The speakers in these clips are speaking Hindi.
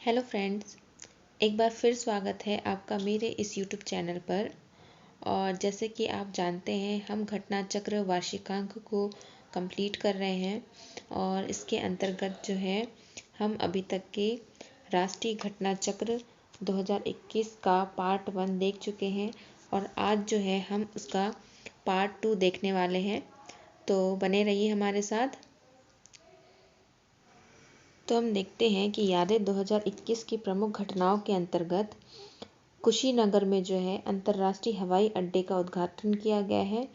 हेलो फ्रेंड्स, एक बार फिर स्वागत है आपका मेरे इस यूट्यूब चैनल पर। और जैसे कि आप जानते हैं, हम घटना चक्र वार्षिकांक को कंप्लीट कर रहे हैं और इसके अंतर्गत जो है हम अभी तक के राष्ट्रीय घटना चक्र 2021 का पार्ट 1 देख चुके हैं और आज जो है हम उसका पार्ट 2 देखने वाले हैं। तो बने रहिए हमारे साथ। तो हम देखते हैं कि यादें 2021 की प्रमुख घटनाओं के अंतर्गत कुशीनगर में जो है अंतर्राष्ट्रीय हवाई अड्डे का उद्घाटन किया गया है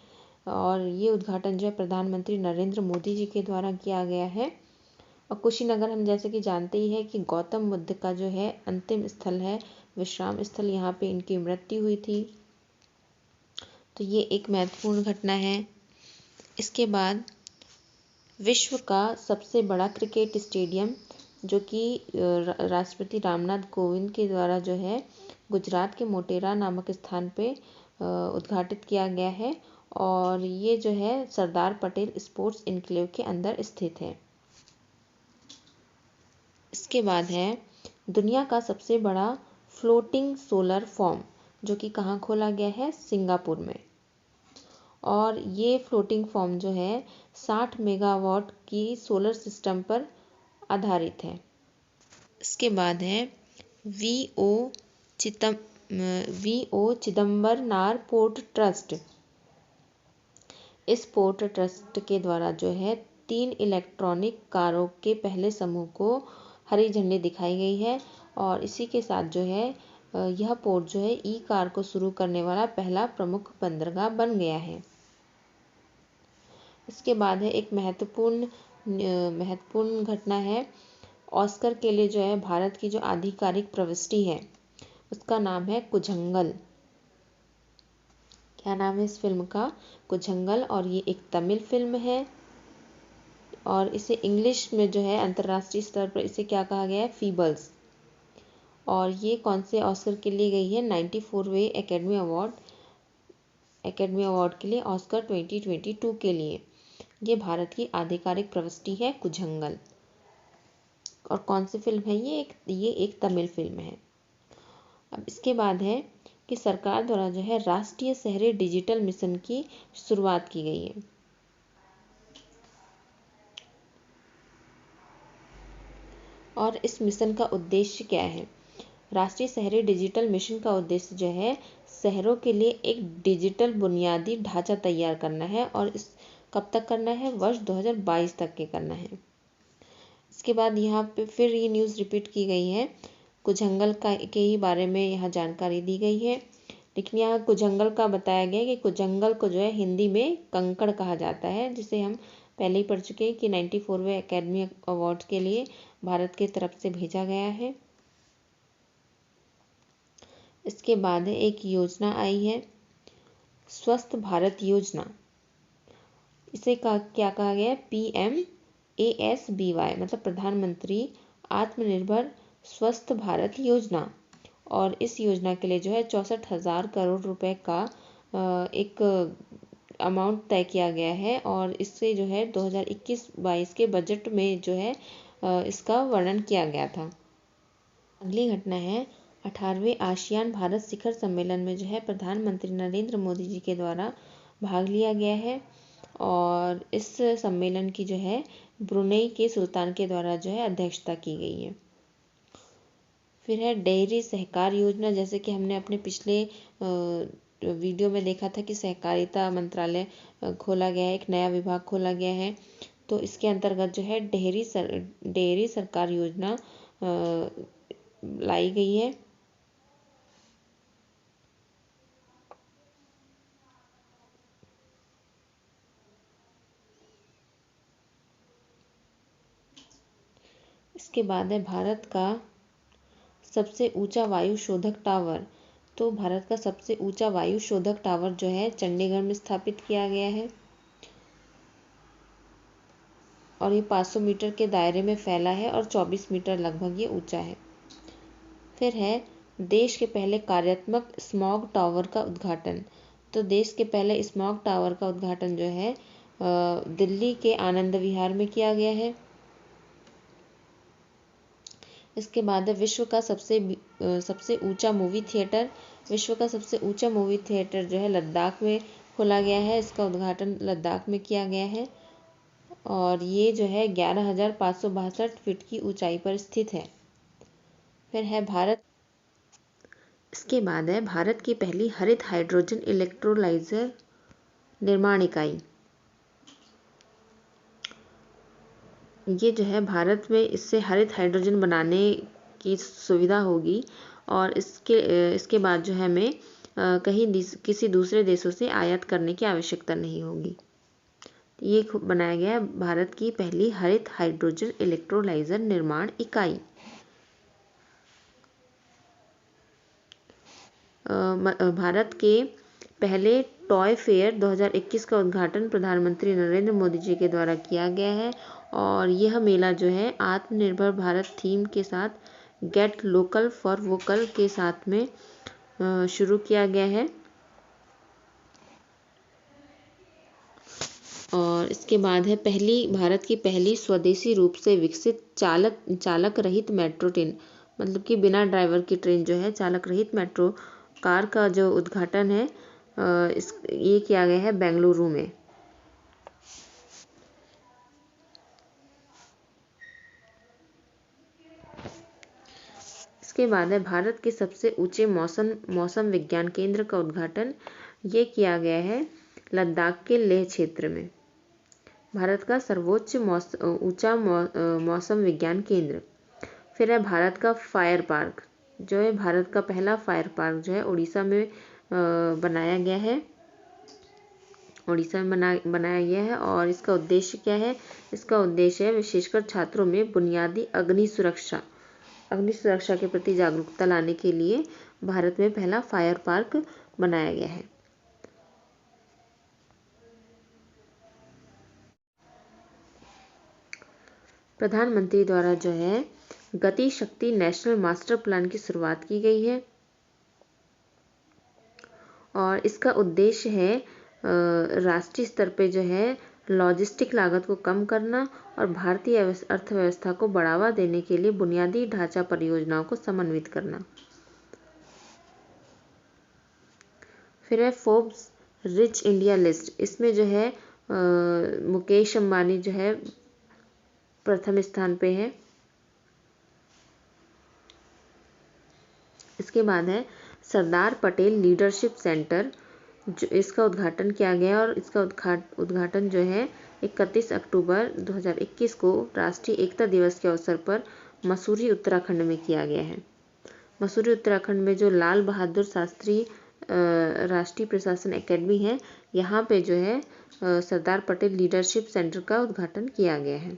और ये उद्घाटन जो है प्रधानमंत्री नरेंद्र मोदी जी के द्वारा किया गया है। और कुशीनगर हम जैसे कि जानते ही है कि गौतम बुद्ध का जो है अंतिम स्थल है, विश्राम स्थल, यहाँ पे इनकी मृत्यु हुई थी। तो ये एक महत्वपूर्ण घटना है। इसके बाद विश्व का सबसे बड़ा क्रिकेट स्टेडियम जो कि राष्ट्रपति रामनाथ कोविंद के द्वारा जो है गुजरात के मोटेरा नामक स्थान पे उद्घाटित किया गया है और ये जो है सरदार पटेल स्पोर्ट्स इनक्लेव के अंदर स्थित है। इसके बाद है दुनिया का सबसे बड़ा फ्लोटिंग सोलर फॉर्म जो कि कहाँ खोला गया है, सिंगापुर में। और ये फ्लोटिंग फॉर्म जो है 60 मेगावाट की सोलर सिस्टम पर आधारित है। इसके बाद है वीओ चिदम्बरनार पोर्ट ट्रस्ट। इस पोर्ट ट्रस्ट के द्वारा जो है 3 इलेक्ट्रॉनिक कारों के पहले समूह को हरी झंडी दिखाई गई है और इसी के साथ जो है यह पोर्ट जो है ई कार को शुरू करने वाला पहला प्रमुख बंदरगाह बन गया है। इसके बाद है एक महत्वपूर्ण घटना है। ऑस्कर के लिए जो है भारत की जो आधिकारिक प्रविष्टि है उसका नाम है कुझंगल। क्या नाम है इस फिल्म का? कुझंगल। और ये एक तमिल फिल्म है और इसे इंग्लिश में जो है अंतर्राष्ट्रीय स्तर पर इसे क्या कहा गया है, फीबल्स। और ये कौन से ऑस्कर के लिए गई है? 94वें एकेडमी अवार्ड के लिए, ऑस्कर 2022 के लिए। ये भारत की आधिकारिक प्रविष्टि है कुझंगल। और कौन सी फिल्म है ये एक तमिल फिल्म है। अब इसके बाद है कि सरकार द्वारा जो है राष्ट्रीय शहरी डिजिटल मिशन की शुरुआत की गई है। और इस मिशन का उद्देश्य क्या है? राष्ट्रीय शहरी डिजिटल मिशन का उद्देश्य जो है शहरों के लिए एक डिजिटल बुनियादी ढांचा तैयार करना है और इस कब तक करना है? वर्ष 2022 तक के करना है। इसके बाद यहाँ पे फिर ये न्यूज़ रिपीट की गई है, कुझंगल के ही बारे में यहाँ जानकारी दी गई है। लेकिन यहाँ कुझंगल का बताया गया है कि कुझंगल को जो है हिंदी में कंकड़ कहा जाता है, जिसे हम पहले ही पढ़ चुके हैं कि 94वें एकेडमी अवार्ड के लिए भारत की तरफ से भेजा गया है। इसके बाद एक योजना आई है, स्वस्थ भारत योजना। इसे क्या कहा गया है? PMASBY, मतलब प्रधानमंत्री आत्मनिर्भर स्वस्थ भारत योजना। और इस योजना के लिए जो है 64,000 करोड़ रुपए का एक अमाउंट तय किया गया है और इससे जो है 2021-22 के बजट में जो है इसका वर्णन किया गया था। अगली घटना है 18वें आसियान भारत शिखर सम्मेलन में जो है प्रधानमंत्री नरेंद्र मोदी जी के द्वारा भाग लिया गया है और इस सम्मेलन की जो है ब्रुनेई के सुल्तान के द्वारा जो है अध्यक्षता की गई है। फिर है डेयरी सहकार योजना। जैसे कि हमने अपने पिछले वीडियो में देखा था कि सहकारिता मंत्रालय खोला गया है, एक नया विभाग खोला गया है। तो इसके अंतर्गत जो है डेयरी सरकार योजना लाई गई है। इसके बाद है भारत का सबसे ऊंचा वायु शोधक टावर। तो भारत का सबसे ऊंचा वायु शोधक टावर जो है चंडीगढ़ में स्थापित किया गया है और ये 500 मीटर के दायरे में फैला है और 24 मीटर लगभग ये ऊंचा है। फिर है देश के पहले कार्यात्मक स्मॉग टावर का उद्घाटन। तो देश के पहले स्मॉग टावर का उद्घाटन जो है दिल्ली के आनंद विहार में किया गया है। इसके बाद है सबसे ऊंचा मूवी थिएटर। विश्व का सबसे ऊंचा मूवी थिएटर जो है लद्दाख में खोला गया है। इसका उद्घाटन लद्दाख में किया गया है और ये जो है 11,562 फीट की ऊंचाई पर स्थित है। फिर है भारत। इसके बाद है भारत की पहली हरित हाइड्रोजन इलेक्ट्रोलाइजर निर्माण इकाई। ये जो है भारत में इससे हरित हाइड्रोजन बनाने की सुविधा होगी और इसके बाद जो है हमें किसी दूसरे देशों से आयात करने की आवश्यकता नहीं होगी। ये बनाया गया है भारत की पहली हरित हाइड्रोजन इलेक्ट्रोलाइजर निर्माण इकाई। भारत के पहले टॉय फेयर 2021 का उद्घाटन प्रधानमंत्री नरेंद्र मोदी जी के द्वारा किया गया है और यह मेला जो है आत्मनिर्भर भारत थीम के साथ गेट लोकल फॉर वोकल के साथ में शुरू किया गया है। और इसके बाद है भारत की पहली स्वदेशी रूप से विकसित चालक रहित मेट्रो ट्रेन, मतलब कि बिना ड्राइवर की ट्रेन जो है चालक रहित मेट्रो कार का जो उद्घाटन है ये किया गया है बेंगलुरु में। इसके बाद है भारत के सबसे ऊंचे मौसम विज्ञान केंद्र का उद्घाटन ये किया गया है लद्दाख के लेह क्षेत्र में। भारत का सर्वोच्च ऊंचा मौसम विज्ञान केंद्र। फिर है भारत का फायर पार्क जो है भारत का पहला फायर पार्क जो है उड़ीसा में बनाया गया है। उड़ीसा में बनाया गया है और इसका उद्देश्य क्या है? इसका उद्देश्य है विशेषकर छात्रों में बुनियादी अग्नि सुरक्षा के प्रति जागरूकता लाने के लिए भारत में पहला फायर पार्क बनाया गया है। प्रधानमंत्री द्वारा जो है गति शक्ति नेशनल मास्टर प्लान की शुरुआत की गई है और इसका उद्देश्य है राष्ट्रीय स्तर पे जो है लॉजिस्टिक लागत को कम करना और भारतीय अर्थव्यवस्था को बढ़ावा देने के लिए बुनियादी ढांचा परियोजनाओं को समन्वित करना। फिर है फोर्ब्स रिच इंडिया लिस्ट। इसमें जो है मुकेश अंबानी जो है प्रथम स्थान पे है। इसके बाद है सरदार पटेल लीडरशिप सेंटर, जो इसका उद्घाटन किया गया और इसका उद्घाटन जो है 31 अक्टूबर 2021 को राष्ट्रीय एकता दिवस के अवसर पर मसूरी उत्तराखंड में किया गया है। मसूरी उत्तराखंड में जो लाल बहादुर शास्त्री राष्ट्रीय प्रशासन एकेडमी है, यहाँ पे जो है सरदार पटेल लीडरशिप सेंटर का उद्घाटन किया गया है।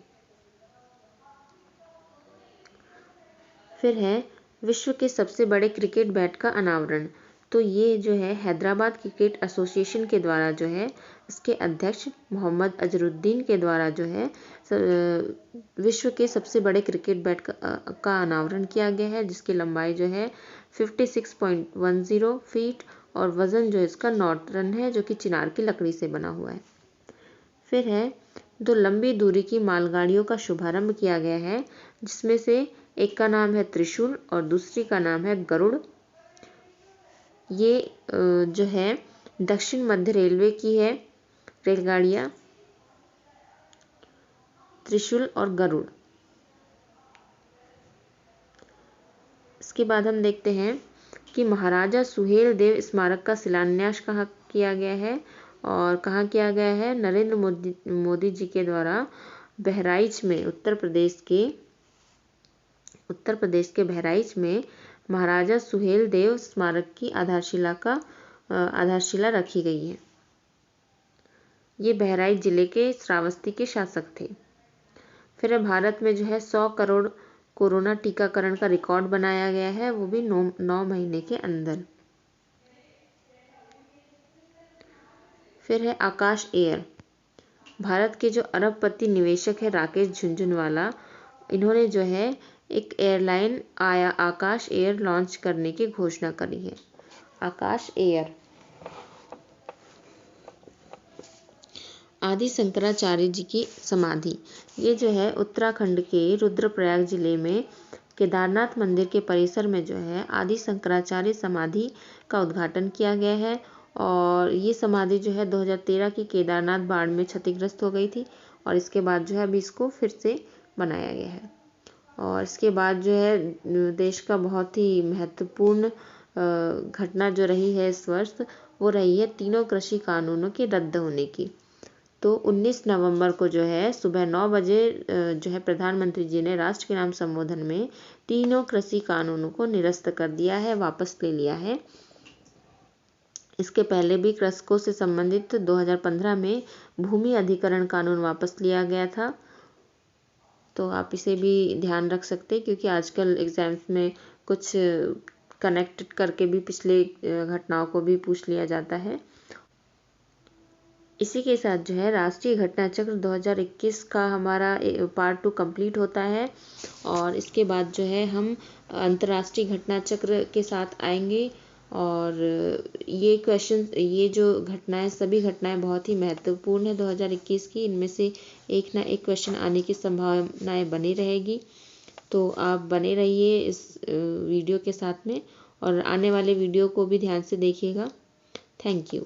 फिर है विश्व के सबसे बड़े क्रिकेट बैट का अनावरण। तो ये जो है हैदराबाद क्रिकेट एसोसिएशन के द्वारा जो है इसके अध्यक्ष मोहम्मद अजरुद्दीन के द्वारा जो है विश्व के सबसे बड़े क्रिकेट बैट का अनावरण किया गया है, जिसकी लंबाई जो है 56.10 फीट और वज़न जो इसका 9 टन है, जो कि चिनार की लकड़ी से बना हुआ है। फिर है 2 लंबी दूरी की मालगाड़ियों का शुभारंभ किया गया है, जिसमें से एक का नाम है त्रिशूल और दूसरी का नाम है गरुड़। ये जो है दक्षिण मध्य रेलवे की है रेलगाड़ियाँ, त्रिशूल और गरुड़। इसके बाद हम देखते हैं कि महाराजा सुहेल देव स्मारक का शिलान्यास कहाँ किया गया है और कहाँ किया गया है? नरेंद्र मोदी जी के द्वारा बहराइच में उत्तर प्रदेश के बहराइच में महाराजा सुहेल देव स्मारक की आधारशिला रखी गई है। ये बहराइच जिले के श्रावस्ती के शासक थे। फिर भारत में जो है 100 करोड़ कोरोना टीकाकरण का रिकॉर्ड बनाया गया है, वो भी 9 महीने के अंदर। फिर है आकाश एयर। भारत के जो अरबपति निवेशक है राकेश झुनझुनवाला, इन्होंने जो है एक एयरलाइन आकाश एयर लॉन्च करने की घोषणा करी है। आकाश एयर। आदि शंकराचार्य जी की समाधि, ये जो है उत्तराखंड के रुद्रप्रयाग जिले में केदारनाथ मंदिर के परिसर में जो है आदि शंकराचार्य समाधि का उद्घाटन किया गया है। और ये समाधि जो है 2013 की केदारनाथ बाढ़ में क्षतिग्रस्त हो गई थी और इसके बाद जो है अभी इसको फिर से बनाया गया है। और इसके बाद जो है देश का बहुत ही महत्वपूर्ण घटना जो रही है इस वर्ष, वो रही है तीनों कृषि कानूनों के रद्द होने की। तो 19 नवंबर को जो है सुबह 9 बजे जो है प्रधानमंत्री जी ने राष्ट्र के नाम संबोधन में तीनों कृषि कानूनों को निरस्त कर दिया है, वापस ले लिया है। इसके पहले भी कृषकों से संबंधित 2015 में भूमि अधिग्रहण कानून वापस लिया गया था। तो आप इसे भी ध्यान रख सकते हैं क्योंकि आजकल एग्जाम्स में कुछ कनेक्ट करके भी पिछले घटनाओं को भी पूछ लिया जाता है। इसी के साथ जो है राष्ट्रीय घटना चक्र 2021 का हमारा पार्ट 2 कंप्लीट होता है और इसके बाद जो है हम अंतर्राष्ट्रीय घटना चक्र के साथ आएंगे। और ये जो घटनाएं, सभी घटनाएं बहुत ही महत्वपूर्ण है 2021 की। इनमें से एक ना एक क्वेश्चन आने की संभावनाएं बनी रहेगी। तो आप बने रहिए इस वीडियो के साथ में और आने वाले वीडियो को भी ध्यान से देखिएगा। Thank you.